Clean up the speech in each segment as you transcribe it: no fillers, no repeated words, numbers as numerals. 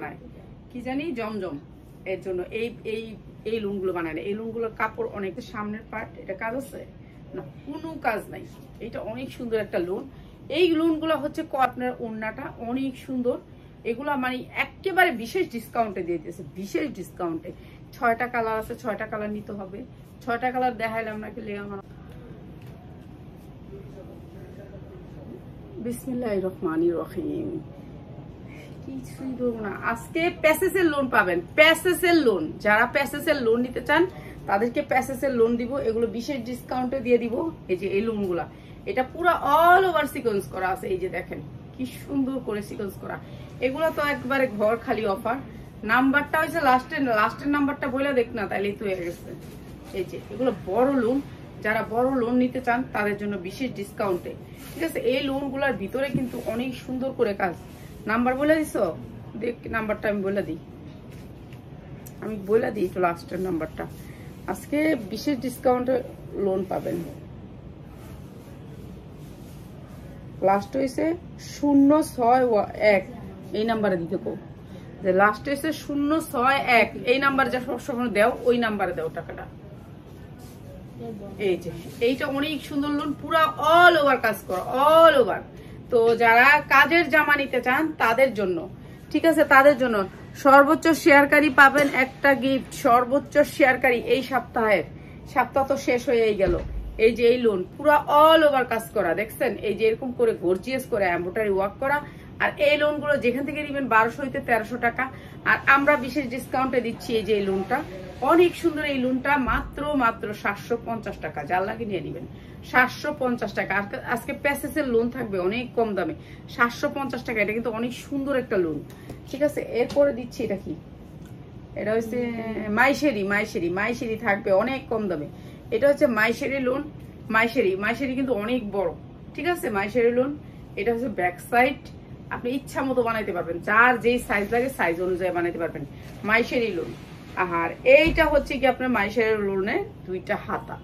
বানায় কি জানি জমজম এর জন্য এই এই এই লুনগুলো বানায় না। এই লুনগুলোর কাপড় অনেক সামনের পার্ট, এটা কাজ আছে না, কোনো কাজ নাই। এটা অনেক সুন্দর একটা লুন। এই লুনগুলো হচ্ছে আপনার ওড়নাটা অনেক সুন্দর। এগুলা মানে একেবারে বিশেষ ডিসকাউন্টে দিয়ে দিয়েছে, বিশেষ ডিসকাউন্টে। 6টা কালার আছে, 6টা কালার নিতে হবে। 6টা কালার দেখাইলাম নাকি লেগা। বিসমিল্লাহির রহমানির রহিম। কিছুই দেবো না আজকে। প্যাসেজের লোন পাবেন, প্যাসেজের লোন। যারা প্যাসেজের লোন নিতে চান তাদেরকে প্যাসেজের লোন দিব। এগুলো বিশেষ ডিসকাউন্টে দিয়ে দিব। এই যে এই লোনগুলা, এটা পুরো অল ওভার সিকোয়েন্স করা আছে। এই যে দেখেন কি সুন্দর করে সিকোয়েন্স করা। এগুলো তো একবারে ঘর খালি অফার। নাম্বারটা হয়েছে লাস্টের নাম্বারটা বলে দেখ না, তাইলেই তো হয়ে গেছে। এই যে এগুলো বড় লোন, যারা বড় লোন নিতে চান তাদের জন্য বিশেষ ডিসকাউন্টে, ঠিক আছে। এই লোনগুলোর ভিতরে কিন্তু অনেক সুন্দর করে কাজ। নাম্বার বলে দিছো, দেখ নাম্বারটা আমি বলে দিই একটু লাস্টের নাম্বারটা। আজকে বিশেষ ডিসকাউন্টে লোন পাবেন। লাস্ট হয়েছে 061, এই নাম্বারে দিতে কো। যে লাস্ট হয়েছে 061, এই নাম্বার যা সবসময় দেও ওই নাম্বারে দেও টাকাটা। এই যে এইটা অনেক সুন্দর লোন, পুরো অল ওভার কাজ করো, অল ওভার। তো যারা কাজের জামা নিতে চান তাদের জন্য, ঠিক আছে, তাদের জন্য সর্বোচ্চ শেয়ারকারী পাবেন একটা গিফট। সর্বোচ্চ শেয়ারকারী এই সপ্তাহ তো শেষ হয়েই গেল। এই যে এই লোন পুরো অল ওভার কাজ করা, দেখছেন? এই যে এরকম করে গর্জিয়াস করে এমব্রয়ডারি ওয়ার্ক করা। আর এই লোনগুলো যেখান থেকে নেবেন 1200 হইতে 1300 টাকা। আর আমরা বিশেষ ডিসকাউন্টে দিচ্ছি এই যে এই লোনটা, অনেক সুন্দর। এই লোনটা মাত্র 750 টাকা। যার লাগে নিয়ে নেবেন 750 টাকা। আজকে প্যাসেজের লোন থাকবে অনেক কম দামে, 750 টাকা। এটা কিন্তু অনেক সুন্দর একটা লোন, ঠিক আছে। এরপরে দিচ্ছি এটা কি, এটা হচ্ছে মাইশেরি থাকবে অনেক কম দামে। এটা হচ্ছে মাইশেরি লোন। মাইশেরি কিন্তু অনেক বড়, ঠিক আছে। মাইশেরি লোন, এটা হচ্ছে ব্যাক সাইড। আপনি ইচ্ছা মতো বানাইতে পারবেন, যার যেই সাইজ লাগে সাইজ অনুযায়ী বানাইতে পারবেন। মাইশেরি লোন। আর এইটা হচ্ছে কি আপনার মাইশেরি লোনের 2টা হাতা।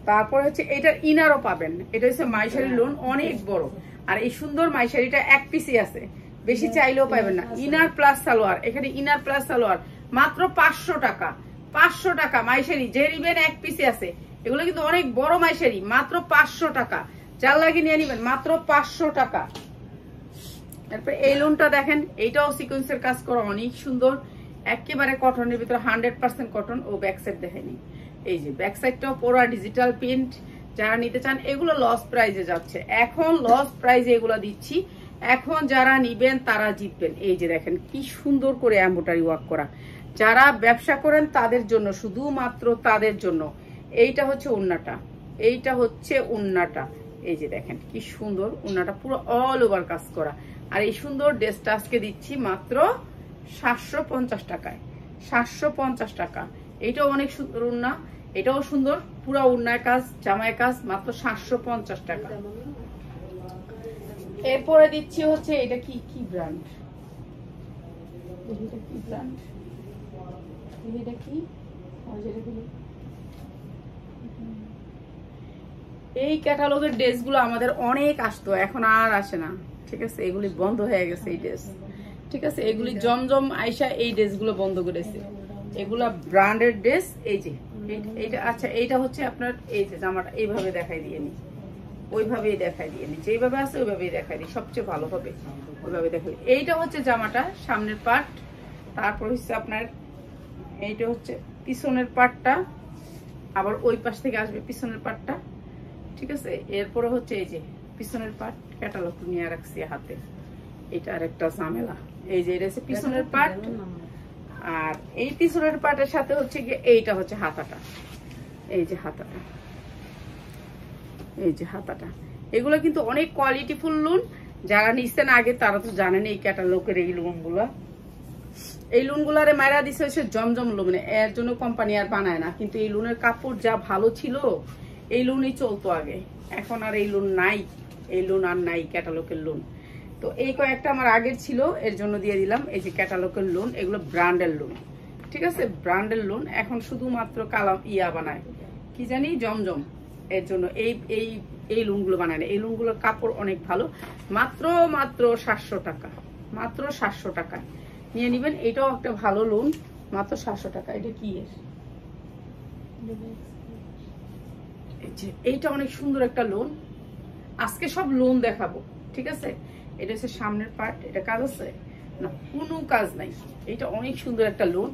তারপর হচ্ছে এটার ইনারও পাবেন। এটা হচ্ছে মাইশেরি লোন, অনেক বড়। আর এই সুন্দর মাইশেরিটা এক পিসই আছে, বেশি চাইলেও পাবেন না। ইনার প্লাস সালোয়ার, এখানে ইনার প্লাস সালোয়ার মাত্র 500 টাকা। 500 টাকা মাইশেরি যে নিবেন এক পিসে আছে। এগুলো কিন্তু অনেক বড় মাইশেরি, মাত্র 500 টাকা। যার লাগে নিয়ে নিবেন মাত্র 500 টাকা। তারপরে এই লোনটা দেখেন, এইটাও সিকোয়েন্সের কাজ করা, অনেক সুন্দর। একেবারে কটনের ভিতরে 100% কটন। ও ব্যাক সাইড দেখেনি, এই যে ব্যাক সাইডটাও পুরো ডিজিটাল প্রিন্ট। যারা নিতে চান এগুলো লস প্রাইজে যাচ্ছে, এখন লস প্রাইজে এগুলো দিচ্ছি। এখন যারা নিবেন তারা জিতবেন। এই যে দেখেন কি সুন্দর করে এমব্রয়ডারি ওয়ার্ক করা। যারা ব্যবসা করেন তাদের জন্য, শুধুমাত্র তাদের জন্য। এইটা হচ্ছে ওড়নাটা, এইটা হচ্ছে ওড়নাটা। এই যে দেখেন কি সুন্দর ওড়নাটা, পুরো অল ওভার কাজ করা। আর এই সুন্দর ড্রেসটা আজকে দিচ্ছি মাত্র 750 টাকায়। 750 টাকা। এইটাও অনেক সুন্দর ওড়না, এটাও সুন্দর, পুরো ওড়নায় কাজ, জামায় কাজ, মাত্র 750 টাকা। এরপরে দিচ্ছি হচ্ছে এটা কি ব্র্যান্ড, এটা কি ব্র্যান্ড, এটা কি, এই ক্যাটালগের ড্রেসগুলো আমাদের অনেক আসতো, এখন আর আসে না, ঠিক আছে। এগুলি বন্ধ হয়ে গেছে এই ড্রেস, ঠিক আছে। এগুলি জমজম আয়শা এই ড্রেসগুলো বন্ধ করেছে। এগুলা ব্র্যান্ডেড ড্রেস। এই যে এইটা, আচ্ছা এইটা হচ্ছে আপনার এই যে জামাটা এইভাবে দেখাই দিয়ে নি, ওইভাবেই দেখাই দিয়ে নি, যেইভাবে আছে ওইভাবেই দেখাই দিই, সবচেয়ে ভালো হবে ওইভাবে দেখাই। এইটা হচ্ছে জামাটা সামনের পার্ট। তারপর হচ্ছে আপনার এইটা হচ্ছে পিছনের পার্টটা, আবার ওই পাশ থেকে আসবে পিছনের পার্টটা, ঠিক আছে। এরপরে হচ্ছে এই যে পিছনের পার্ট, ক্যাটালগ নিয়ে রাখছি হাতে। এটা আরেকটা ঝামেলা। এই যে এটা হচ্ছে পিছনের পার্ট। আর এই পিছনের পার্টের সাথে হচ্ছে গিয়ে এইটা হচ্ছে হাতাটা। এই যে হাতাটা, এই যে হাতাটা। এগুলো কিন্তু অনেক কোয়ালিটিফুল লোন। যারা নিচ্ছেন আগে তারা তো জানেন এই ক্যাটালগের এই লোনগুলা। এই লোনগুলারে মাইরা দিচ্ছে হচ্ছে জমজম লোন, এর জন্য কোম্পানি আর বানায় না। কিন্তু এই লোনের কাপড় যা ভালো ছিল, এই লোনই চলতো আগে। এখন আর এই লোন নাই, এই লোন আর নাই, ক্যাটালগের লোন। তো এই কয়েকটা আমার আগের ছিল, এর জন্য দিয়ে দিলাম। এই যে ক্যাটালগের লোন, এগুলো ব্র্যান্ডের লোন, ঠিক আছে, ব্র্যান্ডের লোন। এখন শুধুমাত্র কালাম বানায়, কি জানি জমজম, এর জন্য এই এই এই লোনগুলো বানায় না। এই লোনগুলোর কাপড় অনেক ভালো। মাত্র মাত্র 700 টাকা, মাত্র 700 টাকা নিয়ে নেবেন। এটাও একটা ভালো লোন, মাত্র 700 টাকা। এটা কি এর? এইটা অনেক সুন্দর একটা লোন। আজকে সব লোন দেখাবো, ঠিক আছে? এটা হচ্ছে সামনের পার্ট। এটা কাজ আছে না? কোনো কাজ নাই। এটা অনেক সুন্দর একটা লোন।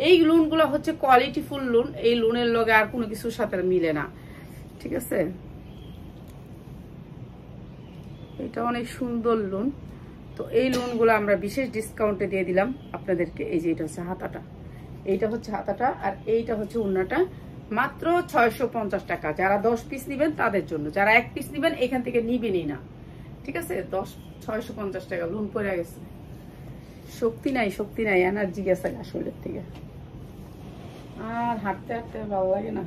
এই লোনগুলো হচ্ছে কোয়ালিটিফুল লোন। এই লোনের লগে আর কোনো কিছুর সাথে মিলে না, ঠিক আছে? এটা অনেক সুন্দর লোন। তো এই লোনগুলো আমরা বিশেষ ডিসকাউন্টে দিয়ে দিলাম আপনাদেরকে। এই যে এটা হচ্ছে হাতাটা, এইটা হচ্ছে হাতাটা, আর এইটা হচ্ছে ওড়নাটা। মাত্র 650 টাকা। যারা 10 পিস নেবেন তাদের জন্য, যারা 1 পিস নেবেন এখান থেকে নিবেনই না, ঠিক আছে? 650 টাকা লোন পড়ে গেছে। শক্তি নাই, শক্তি নাই, এনার্জি গেছে আসলের থেকে। আর হাঁটতে হাঁটতে ভালো লাগে না,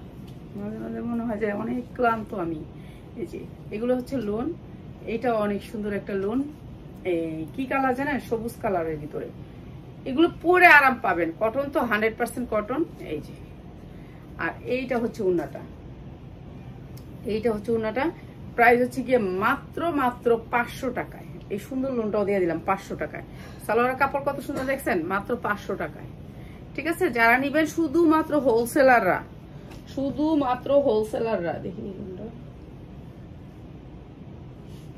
মাঝে মাঝে মনে হয় যে অনেক ক্লান্ত আমি। এই যে এগুলো হচ্ছে লোন। এটা অনেক সুন্দর একটা লোন। কি কালার জানেন? সবুজ কালারের ভিতরে। এগুলো পরে আরাম পাবেন। কটন তো 100% কটন। এই যে, আর এইটা হচ্ছে ওড়নাটা। এইটা হচ্ছে ওড়নাটা। প্রাইস হচ্ছে গিয়ে মাত্র মাত্র 500 টাকায়। এই সুন্দর লোনটাও দিয়ে দিলাম 500 টাকায়। সালোয়ারের কাপড় কত সুন্দর দেখছেন? মাত্র 500 টাকায়, ঠিক আছে? যারা নিবেন শুধুমাত্র হোলসেলাররা, শুধুমাত্র হোলসেলাররা। দেখি লোনটা,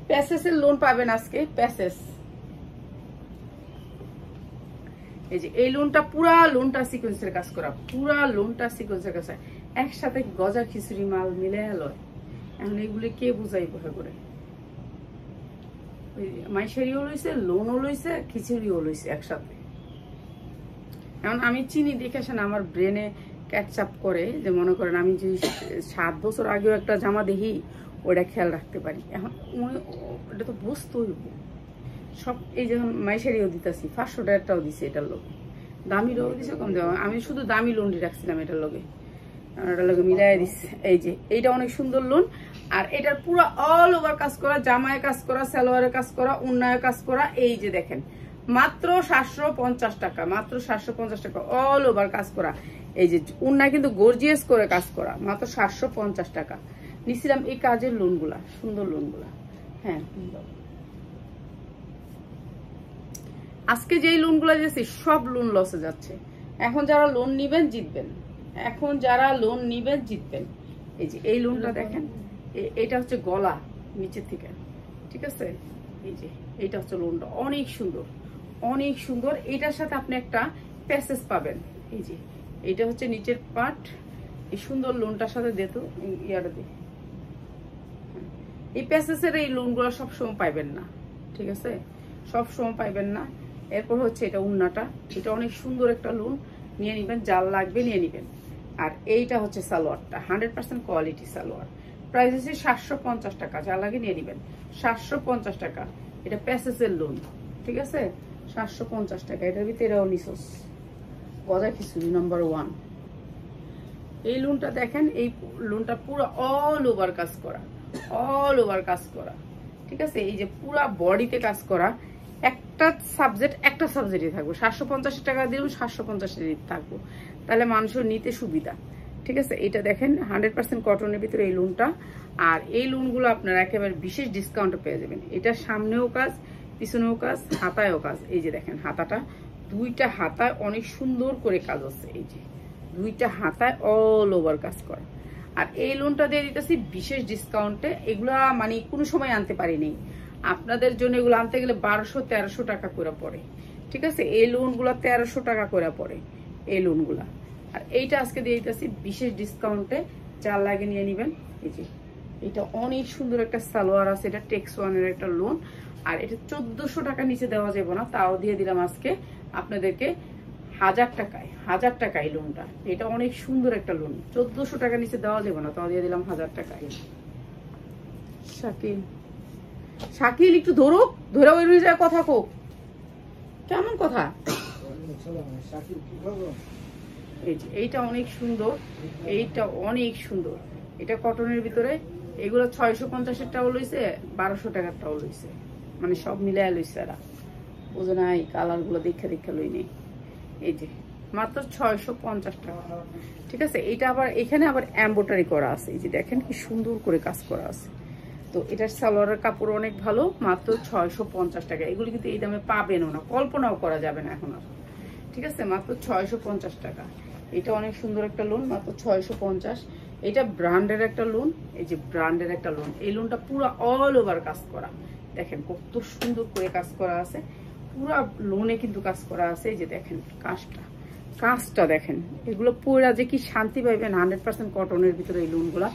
প্যাসেসের লোন পাবেন আজকে, প্যাসেস। এই যে এই লোনটা, পুরা লোনটা সিকোয়েন্সের কাজ করা, পুরা লোনটা সিকোয়েন্সের কাজ। একসাথে গজা খিচুড়ি মাল মিলে এলো। এখন এগুলি কে বুঝাই বসে করে? মাইশারিও লইছে, লোনও লইছে, খিচুড়িও লইছে একসাথে। এখন আমি চিনি দেখে আসেন আমার ব্রেনে ক্যাচআপ করে, যে মনে করেন আমি যদি 7 বছর আগেও একটা জামা দেখি ওটা খেয়াল রাখতে পারি। এখন এটা তো বুঝতে হইব সব। এই যখন মাইশারিও দিতেছি 500 টাকাটাও দিছে, এটার লোক দামিরও দিছে, কম দেওয়া। আমি শুধু দামি লোনটি রাখছিলাম এটার লোকে, এটার লোকে মিলাই দিচ্ছে। এই যে এইটা অনেক সুন্দর লোন। আর এটার পুরো অল ওভার কাজ করা, জামায় কাজ করা, সালোয়ারে কাজ করা, উন্নয়ে কাজ করা। এই যে দেখেন, মাত্র 750 টাকা, মাত্র 750 টাকা, অল ওভার কাজ করা। এই যে উন্নয় কিন্তু গর্জিয়াস করে কাজ করা, মাত্র 750 টাকা নিছিলাম এই কাজের লোনগুলা, সুন্দর লোনগুলা। হ্যাঁ, আজকে যেই লোনগুলো যাচ্ছে সব লোন লসে যাচ্ছে। এখন যারা লোন নিবেন জিতবেন, এখন যারা লোন নিবেন জিতবেন। এই যে এই লোনটা দেখেন, এটা হচ্ছে গলা নিচের থেকে, ঠিক আছে? এই যে এইটা হচ্ছে লোনটা, অনেক সুন্দর, অনেক সুন্দর। এটার সাথে আপনি একটা প্যাসেজ পাবেন। এই যে এইটা হচ্ছে নিচের পার্ট। এই সুন্দর লোনটার সাথে দিত ইয়াটা দিয়ে। এই প্যাসেজের এই লোনগুলো সবসময় পাইবেন না, ঠিক আছে? সবসময় পাইবেন না। এরপর হচ্ছে এটা উন্নাটা, এটা অনেক সুন্দর একটা লোন, নিয়ে নিবেন, জাল লাগবে নিয়ে নিবেন। আর এইটা হচ্ছে সালোয়ারটা, 100% কোয়ালিটি সালোয়ার। প্রাইস হচ্ছে 750 টাকা, যা লাগে নিয়ে নিবেন, 750 টাকা। এটা প্যাসেজের লোন, ঠিক আছে? 750 টাকা। এটার ভিতরে এটাও নিছস গজা খিচুড়ি নাম্বার 1। এই লোনটা দেখেন, এই লোনটা পুরো অল ওভার কাজ করা, অল ওভার কাজ করা, ঠিক আছে? এই যে পুরা বডিতে কাজ করা। একটা সাবজেক্ট একটা সাবজেক্টই থাকবো। 750 টাকা দিলেও 750 থাকবো, তাহলে মানুষের নিতে সুবিধা, ঠিক আছে? এটা দেখেন 100% কটনের ভিতরে এই লোনটা। আর এই লোনগুলো আপনারা একেবারে বিশেষ ডিসকাউন্টে পেয়ে যাবেন। এটা সামনেও কাজ, পিছনেও কাজ, হাতায়ও কাজ। এই যে দেখেন হাতাটা, দুইটা হাতায় অনেক সুন্দর করে কাজ আছে। এই যে দুইটা হাতায় অল ওভার কাজ করা। আর এই লোনটা দিয়ে দিতেছি বিশেষ ডিসকাউন্টে। এগুলা মানে কোনো সময় আনতে পারিনি, আপনাদের জন্য এগুলো আনতে গেলে 1200-1300 টাকা করে পড়ে, ঠিক আছে? এই লোনগুলো 1300 টাকা করে পড়ে এই লোনগুলা। আর এইটা আজকে দিয়ে দিতেছি বিশেষ ডিসকাউন্টে, যার লাগে নিয়ে নিবেন। এই যে এটা অনেক সুন্দর একটা সালোয়ার আছে, এটা টেক্স ওয়ানের একটা লোন। আর এটা 1400 টাকা নিচে দেওয়া যাবে না, তাও দিয়ে দিলাম আজকে আপনাদেরকে 1000 টাকায়, 1000 টাকায় লোনটা। এটা অনেক সুন্দর একটা লোন, 1400 টাকা নিচে দেওয়া যাবে না, তাও দিয়ে দিলাম 1000 টাকায়। শাকিল, শাকিল একটু ধরো, ধরে ওই জায়গায় কথা কো, কেমন কথা? এই যে এইটা অনেক সুন্দর, এইটা অনেক সুন্দর। এটা কটনের ভিতরে। এগুলো 650 টাকাও লইছে, 1200 টাকার টাও লইছে, মানে সব মিলাই লইছে এরা, বুঝে না? এই কালার গুলো দেখা দেখা লই নেই। এই যে মাত্র 650 টাকা। ঠিক আছে, এটা আবার এখানে আবার এমব্রয়ডারি করা আছে, এই যে দেখেন কি সুন্দর করে কাজ করা আছে। তো এটার সালোয়ারের কাপড় অনেক ভালো, মাত্র 650 টাকা। এগুলি কিন্তু এই দামে পাবেনও না, কল্পনাও করা যাবে না এখন আর। ঠিক আছে, মাত্র 650 টাকা। এটা অনেক সুন্দর একটা লোন, মাত্র 650। এটা ব্র্যান্ডের একটা লোন, এই যে ব্র্যান্ডের একটা লোন। এই লোনটা পুরো অল ওভার কাজ করা, দেখেন কত সুন্দর করে কাজ করা আছে। পুরা লোনে কিন্তু কাজ করা আছে, এই যে দেখেন কাজটা দেখেন। এগুলো পুরা যে কি শান্তি পাইবেন, 100% কটনের ভিতরে এই লোনগুলা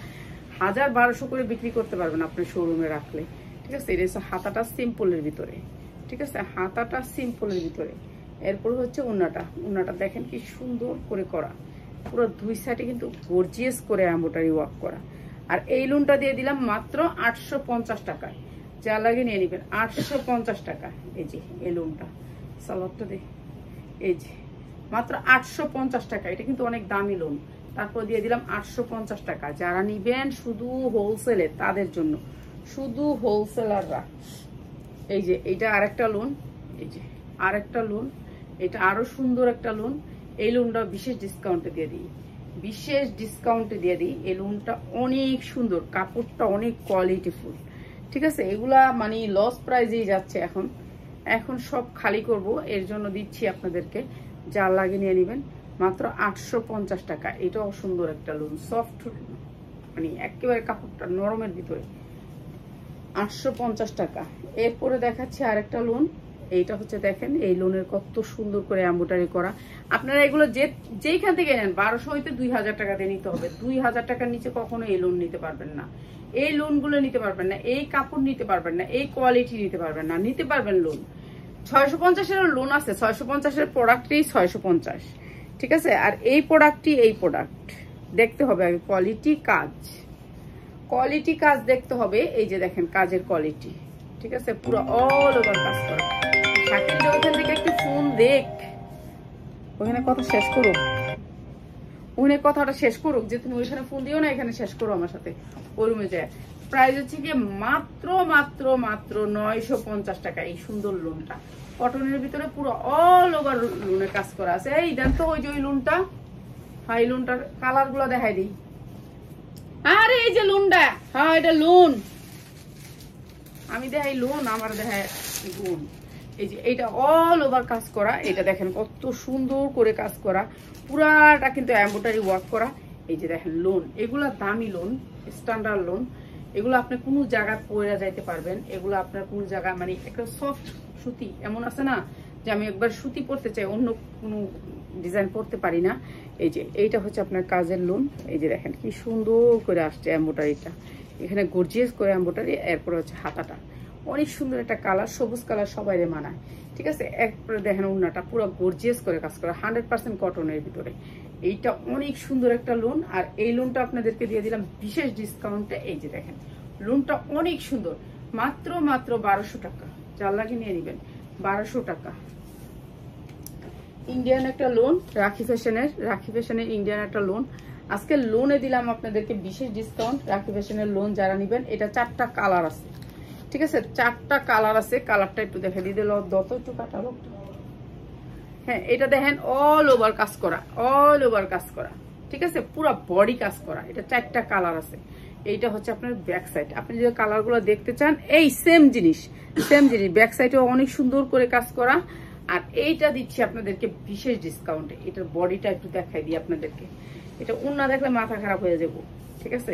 1000-1200 করে বিক্রি করতে পারবেন আপনার শোরুমে রাখলে। ঠিক আছে, এটা হচ্ছে হাতাটা সিম্পলের ভিতরে। ঠিক আছে, হাতাটা সিম্পলের ভিতরে। এরপর হচ্ছে উন্নাটা দেখেন কি সুন্দর করে করা, পুরো দুই সাইডে কিন্তু গর্জিয়াস করে এমব্রয়ডারি ওয়ার্ক করা। আর এই লোনটা দিয়ে দিলাম মাত্র 850 টাকায়, যা লাগে নিয়ে নেবেন, 850 টাকা। এই যে এই লোনটা, সালোয়ারটা দে, এই যে মাত্র 850 টাকা। এটা কিন্তু অনেক দামি লোন, তারপর দিয়ে দিলাম 850 টাকা। যারা নিবেন শুধু হোলসেলে তাদের জন্য, শুধু হোলসেলাররা। এই যে এটা আরেকটা লোন, এই যে আরেকটা লোন, এটা আরো সুন্দর একটা লোন। এই লোনটা বিশেষ ডিসকাউন্টে দিয়ে দিই, বিশেষ ডিসকাউন্টে দিয়ে দিই। এই লোনটা অনেক সুন্দর, কাপড়টা অনেক কোয়ালিটিফুল। ঠিক আছে, এগুলা মানে লস প্রাইজেই যাচ্ছে এখন সব খালি করব, এর জন্য দিচ্ছি আপনাদেরকে। যা লাগে নিয়ে নেবেন, মাত্র 850 টাকা। এটাও সুন্দর একটা লোন, সফট, মানে একেবারে কাপড়টা নরমের ভিতরে, 850 টাকা। এরপরে দেখাচ্ছি আরেকটা লোন। এইটা হচ্ছে দেখেন, এই লোনের কত সুন্দর করে এমব্রয়ডারি করা। আপনারা এগুলো যেইখান থেকে নেন 1200 হইতে 2000 টাকা দিয়ে নিতে হবে। 2000 টাকার নিচে কখনো এই লোন নিতে পারবেন না, এই লোনগুলো নিতে পারবেন না, এই কাপড় নিতে পারবেন না, এই কোয়ালিটি নিতে পারবেন না। নিতে পারবেন লোন 650-এর লোন আছে, 650-এর প্রোডাক্টই 650। ঠিক আছে, আর এই প্রোডাক্টই এই প্রোডাক্ট দেখতে হবে আগে, কোয়ালিটি কাজ দেখতে হবে। এই যে দেখেন কাজের কোয়ালিটি। ঠিক আছে, পুরো অল ওভার কাজ করা। শাকিল যে ওখান থেকে একটু ফোন দেখ, ওখানে কথা শেষ করুক, ওখানে কথাটা শেষ করুক, যে তুমি ওইখানে ফোন দিও না, এখানে শেষ করো আমার সাথে। ওই রুমে যায়। প্রাইস হচ্ছে গিয়ে মাত্র 950 টাকা। এই সুন্দর লোনটা কটনের ভিতরে পুরো অল ওভার লোনের কাজ করা আছে। এই দেন তো ওই যে ওই লোনটা, হ্যাঁ এই লোনটার কালার গুলো দেখাই দিই। আরে এই যে লোনটা, হ্যাঁ এটা লোন, আমি দেখাই লোন, আমার দেখায় গুণ। এই যে এইটা অল ওভার কাজ করা, এটা দেখেন কত সুন্দর করে কাজ করা, পুরাটা কিন্তু এমব্রয়ডারি ওয়ার্ক করা। এই যে দেখেন লোন, এগুলা দামি লোন, স্ট্যান্ডার্ড লোন। এগুলো আপনি কোনো জায়গায় পরে যাইতে পারবেন। এগুলো আপনার কোন জায়গা মানে একটা সফট সুতি, এমন আছে না যে আমি একবার সুতি পরতে চাই, অন্য কোনো ডিজাইন পরতে পারি না। এই যে এইটা হচ্ছে আপনার কাজের লোন। এই যে দেখেন কি সুন্দর করে আসছে এমব্রয়ডারিটা, এখানে গর্জিয়াস করে এমব্রয়ডারি। এরপরে হচ্ছে হাতাটা অনেক সুন্দর একটা কালার, সবুজ কালার সবাইরে মানায়। ঠিক আছে, এরপরে দেখেন উন্নাটা পুরো গর্জিয়াস করে কাজ করা, 100% কটনের ভিতরে। এইটা অনেক সুন্দর একটা লোন। আর এই লোনটা আপনাদেরকে দিয়ে দিলাম বিশেষ ডিসকাউন্টে। এই যে দেখেন লোনটা অনেক সুন্দর, মাত্র 1200 টাকা। যার লাগে নিয়ে নেবেন, 1200 টাকা। ইন্ডিয়ান একটা লোন, রাখি ফ্যাশনের ইন্ডিয়ান একটা লোন। আজকে লোনে দিলাম আপনাদেরকে বিশেষ ডিসকাউন্ট। রাখি ফ্যাশনের লোন যারা নিবেন, এটা 4টা কালার আছে। ঠিক আছে, 4টা কালার আছে। কালারটা একটু দেখে দিয়ে দিল, দত একটু কাটালো। হ্যাঁ, এটা দেখেন অল ওভার কাজ করা, অল ওভার কাজ করা। ঠিক আছে, পুরো বডি কাজ করা। এটা 4টা কালার আছে। এইটা হচ্ছে আপনার ব্যাক সাইড। আপনি যে কালার গুলো দেখতে চান, এই সেম জিনিস ব্যাক সাইডেও অনেক সুন্দর করে কাজ করা। আর এইটা দিচ্ছি আপনাদেরকে বিশেষ ডিসকাউন্টে। এটার বডিটা একটু দেখাই দিই আপনাদেরকে। এটা ওন্না দেখলে মাথা খারাপ হয়ে যাবো। ঠিক আছে,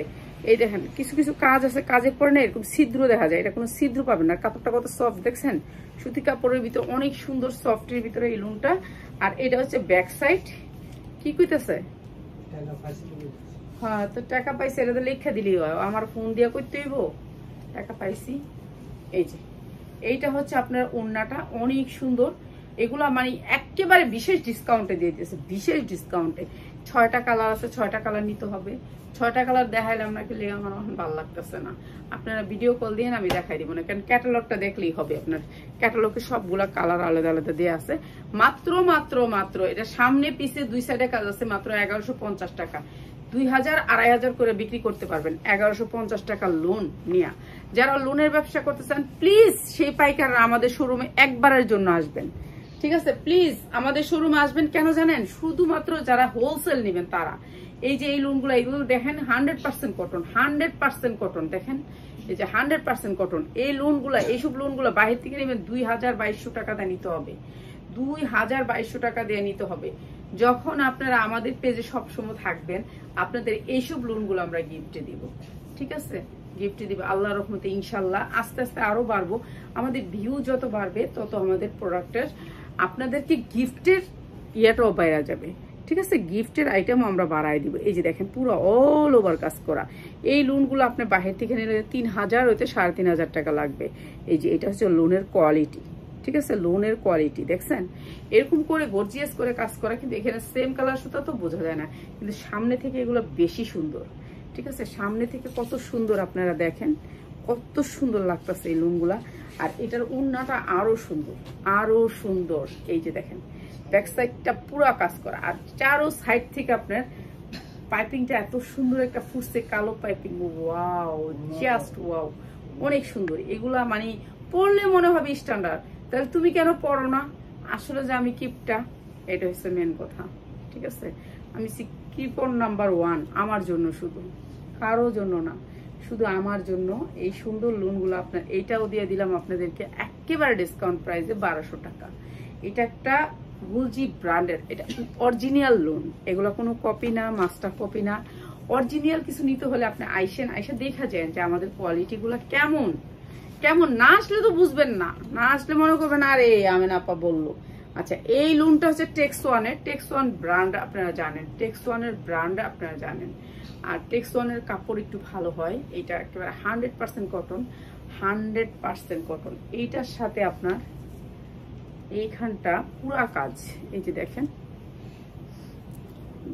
এই দেখেন কিছু কিছু কাজ আছে, কাজের পরে না এরকম ছিদ্র দেখা যায়, এটা কোনো ছিদ্র পাবেন না। কাপড়টা কত সফট দেখছেন, সুতি কাপড়ের ভিতরে অনেক সুন্দর সফটের ভিতরে এই লোনটা। আর এটা হচ্ছে ব্যাক সাইড। কি কইতেছে? হ্যাঁ, তো টাকা পাইছি, এটা তো লেখা দিলেই হয়, আমার ফোন দিয়া করতে হইব। টাকা পাইছি। এই যে এইটা হচ্ছে আপনার ওন্নাটা অনেক সুন্দর। এগুলা মানে একেবারে বিশেষ ডিসকাউন্টে দিয়ে দিয়েছে, বিশেষ ডিসকাউন্টে। 6টা কালার আছে, 6টা কালার নিতে হবে। 6টা কালার দেখাইলাম নাকি লেগে আমার ভালো লাগতেছে না, আপনারা ভিডিও কল দিয়ে আমি দেখাই দিব না, কারণ ক্যাটালগটা দেখলেই হবে। আপনার ক্যাটালগে সবগুলা কালার আলাদা আলাদা দেওয়া আছে। মাত্র এটা সামনে পিছে 2 সাইডে কাজ আছে, মাত্র 1150 টাকা। 2000 2500 করে বিক্রি করতে পারবেন 1150 টাকা লোন নিয়ে। যারা লোনের ব্যবসা করতে চান, প্লিজ সেই পাইকাররা আমাদের শোরুমে একবারের জন্য আসবেন। ঠিক আছে, প্লিজ আমাদের শোরুমে আসবেন। কেন জানেন? শুধুমাত্র যারা হোলসেল নেবেন তারা। এই যে এই লোনগুলো, এগুলো দেখেন 100% কটন, 100% কটন। দেখেন এই যে 100% কটন। এই লোনগুলো, এইসব লোনগুলো বাহির থেকে নেবেন 2200 টাকা দিয়ে নিতে হবে, 2200 টাকা দিয়ে নিতে হবে। যখন আপনারা আমাদের পেজে সবসময় থাকবেন, আপনাদের এইসব লোনগুলো আমরা গিফটে দিব। ঠিক আছে, গিফটে দিব আল্লাহর রহমতে ইনশাল্লাহ। আস্তে আস্তে আরো বাড়বো, আমাদের ভিউ যত বাড়বে তত আমাদের প্রোডাক্টের আপনাদেরকে গিফটের ইয়েটাও বাইরা যাবে। ঠিক আছে, গিফটের আইটেম আমরা বাড়াই দিব। এই যে দেখেন পুরো অল ওভার কাজ করা। এই লোনগুলো আপনি বাহির থেকে নিলে 3000 হইতে 3500 টাকা লাগবে। এই যে এটা হচ্ছে লোনের কোয়ালিটি। ঠিক আছে, লোনের কোয়ালিটি দেখছেন, এরকম করে গর্জিয়াস করে কাজ করা। কিন্তু এখানে সেম কালার সুতা তো বোঝা যায় না, কিন্তু সামনে থেকে এগুলো বেশি সুন্দর। ঠিক আছে, সামনে থেকে কত সুন্দর আপনারা দেখেন, কত সুন্দর লাগতেছে এই লোনগুলা। আর এটার উন্নাটা আরো সুন্দর, আরো সুন্দর। এই যে দেখেন ব্যাক সাইডটা পুরা কাজ করা, আর চারো সাইড থেকে আপনার পাইপিংটা এত সুন্দর একটা ফুটছে কালো পাইপিং। ওয়াও, জাস্ট ওয়াও, অনেক সুন্দর। এগুলা মানে পরলে মনে হবে স্ট্যান্ডার্ড। তাহলে তুমি কেন পরো না? আসলে যে আমি কিপটা, এটা হচ্ছে মেন কথা। ঠিক আছে, আমি কিপন নাম্বার 1 আমার জন্য, শুধু কারো জন্য না, শুধু আমার জন্য। এই সুন্দর লোনগুলো আপনার, এইটাও দিয়ে দিলাম আপনাদেরকে একেবারে ডিসকাউন্ট প্রাইসে 1200 টাকা। এটা একটা গুলজি ব্র্যান্ডের, এটা অরিজিনাল লোন। এগুলো কোনো কপি না, মাস্টার কপি না। অরিজিনাল কিছু নিতে হলে আপনি আইসেন, আইসা দেখা যায় যে আমাদের কোয়ালিটিগুলো কেমন কেমন। না আসলে তো বুঝবেন না, না আসলে মনে করবেন আরে আমেনা আপা বললো। আচ্ছা, এই লোনটা হচ্ছে টেক্স ওয়ানের, টেক্স ওয়ান ব্র্যান্ড আপনারা জানেন, টেক্স ওয়ানের ব্র্যান্ড আপনারা জানেন। আর টেক্স ওয়ানের কাপড় একটু ভালো হয়। এটা একেবারে 100% কটন, 100% কটন। এইটার সাথে আপনার এইখানটা পুরা কাজ। এই যে দেখেন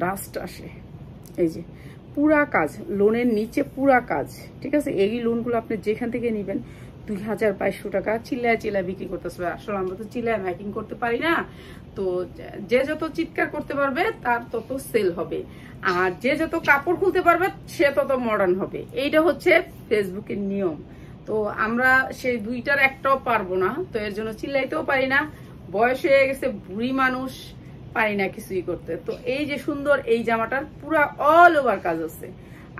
ডাস্ট আসে, এই যে পুরা কাজ, লোনের নিচে পুরা কাজ। ঠিক আছে, এই লোনগুলো আপনি যেখান থেকে নেবেন 2200 টাকা চিল্লায় চিল্লায় বিক্রি করতেছে। আসলে আমরা তো চিল্লায় ম্যাকিং করতে পারি না, তো যে যত চিৎকার করতে পারবে তার তত সেল হবে, আর যে যত কাপড় খুলতে পারবে সে তত মডার্ন হবে। এইটা হচ্ছে ফেসবুকের নিয়ম। তো আমরা সেই দুইটার একটাও পারবো না, তো এর জন্য চিল্লাইতেও পারি না। বয়স হয়ে গেছে, বুড়ি মানুষ, পারি না কিছুই করতে। তো এই যে সুন্দর এই জামাটার পুরা অল ওভার কাজ আছে।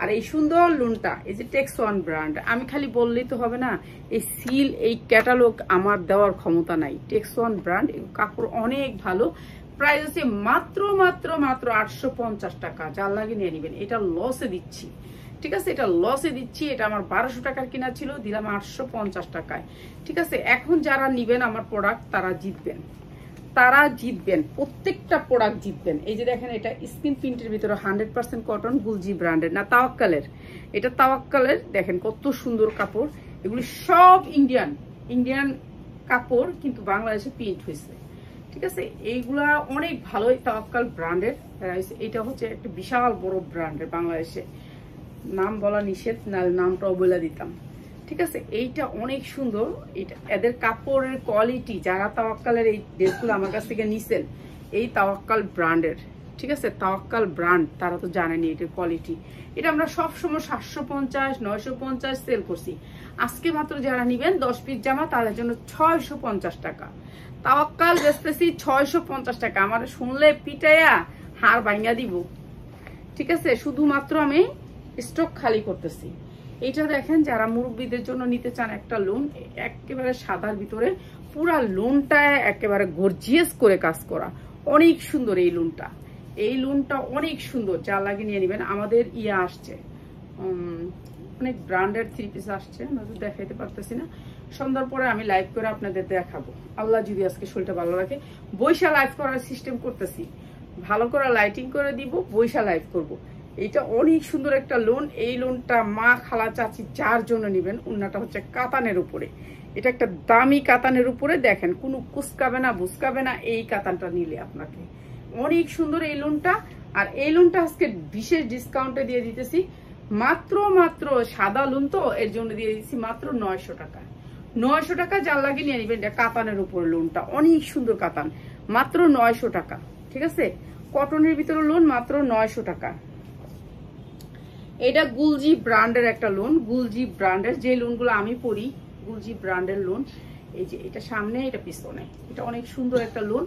আর এই সুন্দর লোনটা, এই যে টেক্স ওয়ান ব্র্যান্ড, আমি খালি বললেই তো হবে না, এই সিল এই ক্যাটালগ আমার দেওয়ার ক্ষমতা নাই। টেক্স ওয়ান ব্র্যান্ড, কাপড় অনেক ভালো। প্রাইস আছে মাত্র মাত্র মাত্র 850 টাকা। যার লাগে নিয়ে নেবেন, এটা লসে দিচ্ছি। ঠিক আছে, এটা লসে দিচ্ছি। এটা আমার 1200 টাকার কিনা ছিল, দিলাম 850 টাকায়। ঠিক আছে, এখন যারা নিবেন আমার প্রোডাক্ট তারা জিতবেন, তারা জিতবেন, প্রত্যেকটা প্রোডাক্ট জিতবেন। এই যে দেখেন এটা স্ক্রিন প্রিন্টের ভিতরে 100% কটন, গুলজি ব্র্যান্ডের, না তাওয়াক্কালের। এটা তাওয়াক্কালের, দেখেন কত সুন্দর কাপড়। এগুলি সব ইন্ডিয়ান ইন্ডিয়ান কাপড়, কিন্তু বাংলাদেশে প্রিন্ট হয়েছে। ঠিক আছে, এইগুলা অনেক ভালো তাওয়াক্কাল ব্র্যান্ডের। এটা হচ্ছে একটা বিশাল বড় ব্র্যান্ডের, বাংলাদেশে নাম বলা নিষেধ, না নামটাও বলে দিতাম। ঠিক আছে, এইটা অনেক সুন্দর। এটা এদের কাপড়ের কোয়ালিটি, যারা তাওয়াক্কালের এই ড্রেসগুলো আমার কাছ থেকে নিছেন, এই তাওয়াক্কাল ব্র্যান্ডের। ঠিক আছে, তাওয়াক্কাল ব্র্যান্ড, তারা তো জানেনি এটার কোয়ালিটি। এটা আমরা সবসময় 750 950 সেল করছি। আজকে মাত্র যারা নিবেন 10 পিস জামা, তাদের জন্য 650 টাকা। তাওয়াক্কাল বেচতেছি 650 টাকা। আমার শুনলে পিটাইয়া হাড় ভাঙা দিব। ঠিক আছে, শুধুমাত্র আমি স্টক খালি করতেছি। এইটা দেখেন, যারা মুরব্বীদের জন্য নিতে চান একটা লোন, একেবারে সাদার ভিতরে পুরা লোনটা একেবারে গর্জিয়াস করে কাজ করা, অনেক সুন্দর এই লোনটা। এই লোনটা অনেক সুন্দর, যা লাগে নিয়ে নেবেন। আমাদের ইয়ে আসছে, অনেক ব্র্যান্ডের 3 পিস আসছে, আমরা তো দেখাইতে পারতেছি না। সন্ধ্যার পরে আমি লাইভ করে আপনাদের দেখাবো, আল্লাহ যদি আজকে শরীরটা ভালো রাখে। বৈশা লাইভ করার সিস্টেম করতেছি, ভালো করে লাইটিং করে দিব, বৈশা লাইভ করব। এটা অনেক সুন্দর একটা লোন। এই লোনটা মা, খালা, চাচি যার জন্য নিবেন। উন্নাটা হচ্ছে কাতানের উপরে, এটা একটা দামি কাতানের উপরে। দেখেন কোনো কুচকাবে না, বুচকাবে না এই কাতানটা নিলে আপনাকে। অনেক সুন্দর এই লোনটা। আর এই লোনটা আজকে বিশেষ ডিসকাউন্টে দিয়ে দিতেছি, মাত্র মাত্র সাদা লোন তো, এর জন্য দিয়ে দিচ্ছি মাত্র 900 টাকা। 900 টাকা যার লাগে নিয়ে নিবেন। এটা কাতানের উপরে লোনটা, অনেক সুন্দর কাতান, মাত্র 900 টাকা। ঠিক আছে, কটনের ভিতরে লোন মাত্র 900 টাকা। এটা গুলজি ব্র্যান্ডের একটা লোন, গুলজি ব্র্যান্ডের যে লোনগুলো আমি পড়ি, গুলজি ব্র্যান্ডের লোন। এই যে এটা সামনে, এটা পিছনে, এটা অনেক সুন্দর একটা লোন।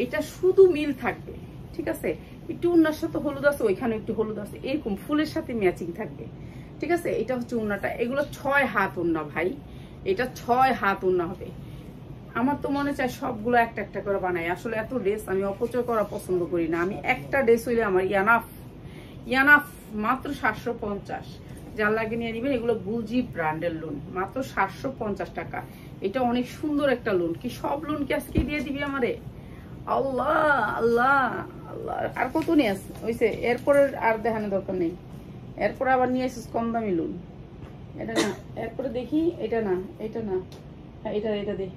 এটা শুধু মিল থাকবে, ঠিক আছে? একটু উন্নার সাথে হলুদ আছে, ওইখানে একটু হলুদ আছে, এরকম ফুলের সাথে ম্যাচিং থাকবে, ঠিক আছে? এটা হচ্ছে উন্নাটা। এগুলো 6 হাত উন্না ভাই, এটা 6 হাত উন্না হবে। আমার তো মনে চায় সবগুলো একটা একটা করে বানাই। আসলে এত ড্রেস আমি অপচয় করা পছন্দ করি না। আমি একটা ড্রেস হইলে আমার ইয়ানাফ, ইয়ানাফ। মাত্র 750, যার লাগে নিয়ে নিবেন। এগুলো গুলজি ব্র্যান্ডের লোন, মাত্র 750 টাকা। এটা অনেক সুন্দর একটা লোন। কি সব লোন কি আজকে দিয়ে দিবি আমারে? আল্লাহ আল্লাহ আল্লাহ। আর কত নিয়ে আসছে হইছে? এরপরে আর দেখানোর দরকার নেই। এরপরে আবার নিয়ে আসিস কম দামি লোন। এটা না, এরপরে দেখি এটা না, এটা না, হ্যাঁ এটা, এটা দে।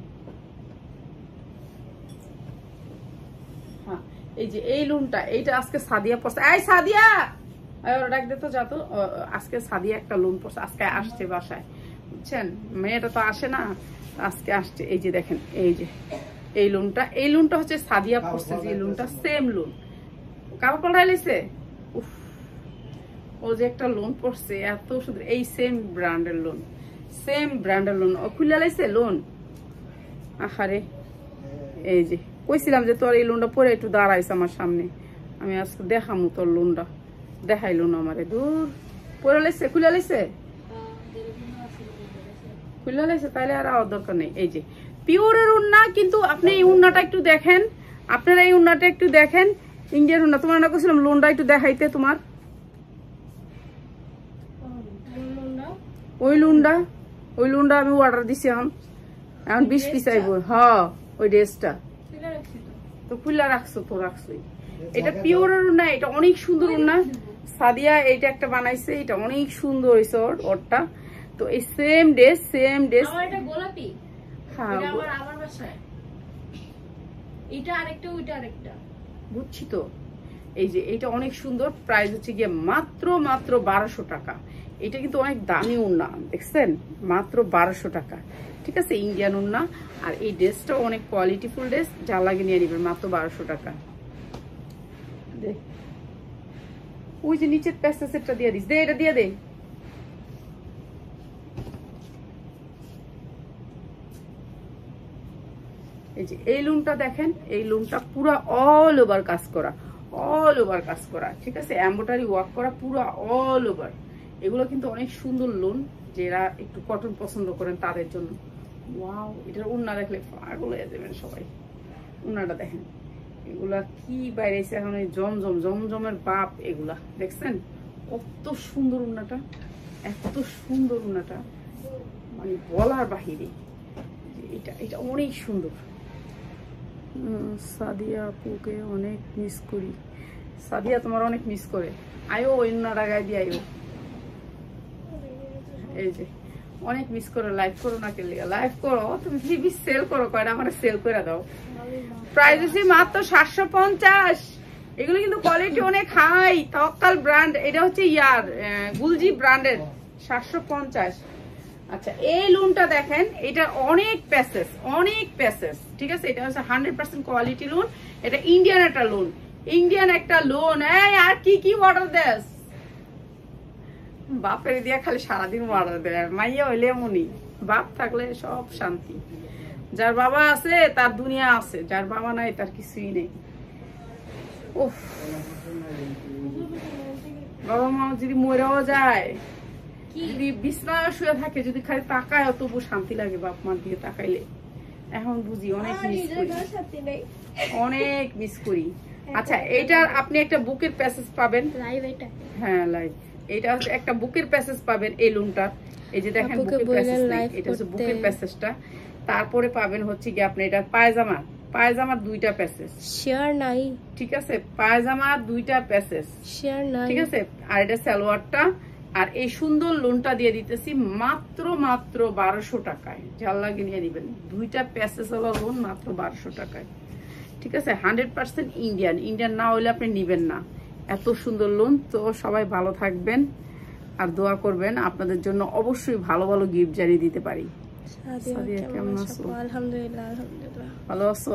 হ্যাঁ এই যে এই লোনটা, এইটা আজকে সাদিয়া পড়ছে। এই সাদিয়া, ডাক দে তো, যা তো। আজকে সাদিয়া একটা লোন পড়ছে, আজকে আসছে বাসায়, বুঝছেন? মেয়েটা তো আসে না, আজকে আসছে। এই যে দেখেন, এই যে এই লোনটা, এই লোনটা হচ্ছে সাদিয়া পড়ছে যে লোনটা, সেম লোন। কাপড় পাল্টাই লাইছে। উফ, ও যে একটা লোন পড়ছে এত সুন্দর, এই সেম ব্র্যান্ডের লোন, সেম ব্র্যান্ডের লোন। ও খুলে লাইছে লোন। আহারে, এই যে কইছিলাম যে তোর এই লোনটা পরে একটু দাঁড়াইছে আমার সামনে, আমি আজকে দেখামু তোর লোনটা। দেখাইলো না আমারে, দূর। পরে লাইছে, খুলে লাইছে, খুলে লাইছে, তাইলে আর আওয়ার দরকার নেই। এই যে পিওরের উন্না, কিন্তু আপনি এই উন্নাটা একটু দেখেন, আপনারা এই উন্নাটা একটু দেখেন, ইন্ডিয়ান উন্না। তোমার না কইছিলাম লোনটা একটু দেখাইতে, তোমার ওই লোনটা, ওই লোনটা আমি অর্ডার দিছি। এখন 20 পিস আইব। হ্যাঁ ওই ড্রেসটা তো খুলে রাখছো তো, রাখছোই। এটা পিওরের উন্না, এটা অনেক সুন্দর উন্না। সাদিয়া এইটা একটা বানাইছে, এটা অনেক সুন্দর হইছে ওরটা। তো এই সেম ড্রেস, সেম ড্রেস। এটা গোলাপি, হ্যাঁ এটা আমার বাসায়। এটা আরেকটা, ওইটা আরেকটা, বুঝছি তো। এই যে এটা অনেক সুন্দর, প্রাইস হচ্ছে গিয়ে মাত্র 1200 টাকা। এটা কিন্তু অনেক দামি উন্না, দেখছেন? মাত্র 1200 টাকা, ঠিক আছে? ইন্ডিয়ান উন্না। আর এই ড্রেসটা অনেক কোয়ালিটিফুল ড্রেস, যা লাগে নিয়ে নিবেন, মাত্র 1200 টাকা। ওই যে নিচের প্যাসেজটা দিয়ে দিস, দে, এটা দিয়ে দে। এই যে এই লুনটা দেখেন, এই লুনটা পুরো অল ওভার কাজ করা, অল ওভার কাজ করা, ঠিক আছে? এমব্রয়ডারি ওয়ার্ক করা পুরো অল ওভার। এগুলো কিন্তু অনেক সুন্দর লোন, যারা একটু কটন পছন্দ করেন তাদের জন্য। ওয়াও, এটার উন্না দেখলে পাগল হয়ে যাবেন সবাই। উন্নাটা দেখেন, এগুলা কি বাইরেছে এখন, এই জমজম, জমজমের বাপ। এগুলা দেখছেন কত সুন্দর উন্নাটা, এত সুন্দর উন্নাটা, মানে বলার বাহিরে। এটা এটা অনেক সুন্দর। সাদিয়া আপুকে অনেক মিস করি। সাদিয়া তোমার অনেক মিস করে, আয়ো ওই উন্নাটা গায়ে দিয়ে আয়ো। এই যে অনেক মিস করো, লাইভ করো না, কেলে লাইভ করো তুমি, টিভি সেল করো, কয়টা আমার সেল করে দাও। প্রাইস হচ্ছে মাত্র 750। এগুলো কিন্তু কোয়ালিটি অনেক হাই, তওয়াক্কাল ব্র্যান্ড। এটা হচ্ছে ইয়ার গুলজি ব্র্যান্ডের, 750। আচ্ছা এই লোনটা দেখেন, এটা অনেক প্যাসেজ, অনেক প্যাসেজ, ঠিক আছে? এটা হচ্ছে 100% কোয়ালিটি লোন। এটা ইন্ডিয়ান একটা লোন, ইন্ডিয়ান একটা লোন। এই আর কি কি অর্ডার দেস? বাপের দিয়া খালি সারাদিন অর্ডার দেয়, মাইয়া হইলে এমনই। বাপ থাকলে সব শান্তি। যার বাবা আছে তার দুনিয়া আছে, যার বাবা নাই তার কিছুই নেই। উফ, বাবা মা যদি মরেও যায়, যদি বিছানায় শুয়ে থাকে, যদি খালি তাকায়, তবু শান্তি লাগে বাপ মার দিকে তাকাইলে। এখন বুঝি অনেক মিস করি, অনেক মিস করি। আচ্ছা এইটার আপনি একটা বুকের প্যাসেজ পাবেন, হ্যাঁ লাইভ। এটা হচ্ছে একটা বুকের প্যাসেজ পাবেন এই লোনটা। এই যে দেখেন বুকের প্যাসেজ, এটা হচ্ছে বুকের প্যাসেজটা। তারপরে পাবেন হচ্ছে কি আপনি এটা পায়জামা, পায়জামার 2টা প্যাসেজ শেয়ার নাই, ঠিক আছে? পায়জামার 2টা প্যাসেজ শেয়ার নাই, ঠিক আছে? আর এটা সালোয়ারটা। আর এই সুন্দর লোনটা দিয়ে দিতেছি মাত্র 1200 টাকায়, যার লাগে নিয়ে নিবেন। 2টা প্যাসেজ হলো লোন মাত্র 1200 টাকায়, ঠিক আছে? 100% ইন্ডিয়ান, ইন্ডিয়ান না হলে আপনি নিবেন না। এত সুন্দর লোন। তো সবাই ভালো থাকবেন আর দোয়া করবেন, আপনাদের জন্য অবশ্যই ভালো ভালো গিফট জানিয়ে দিতে পারি। সাদিয়া কেমন আছো? আলহামদুলিল্লাহ, আলহামদুলিল্লাহ। ভালো আছো?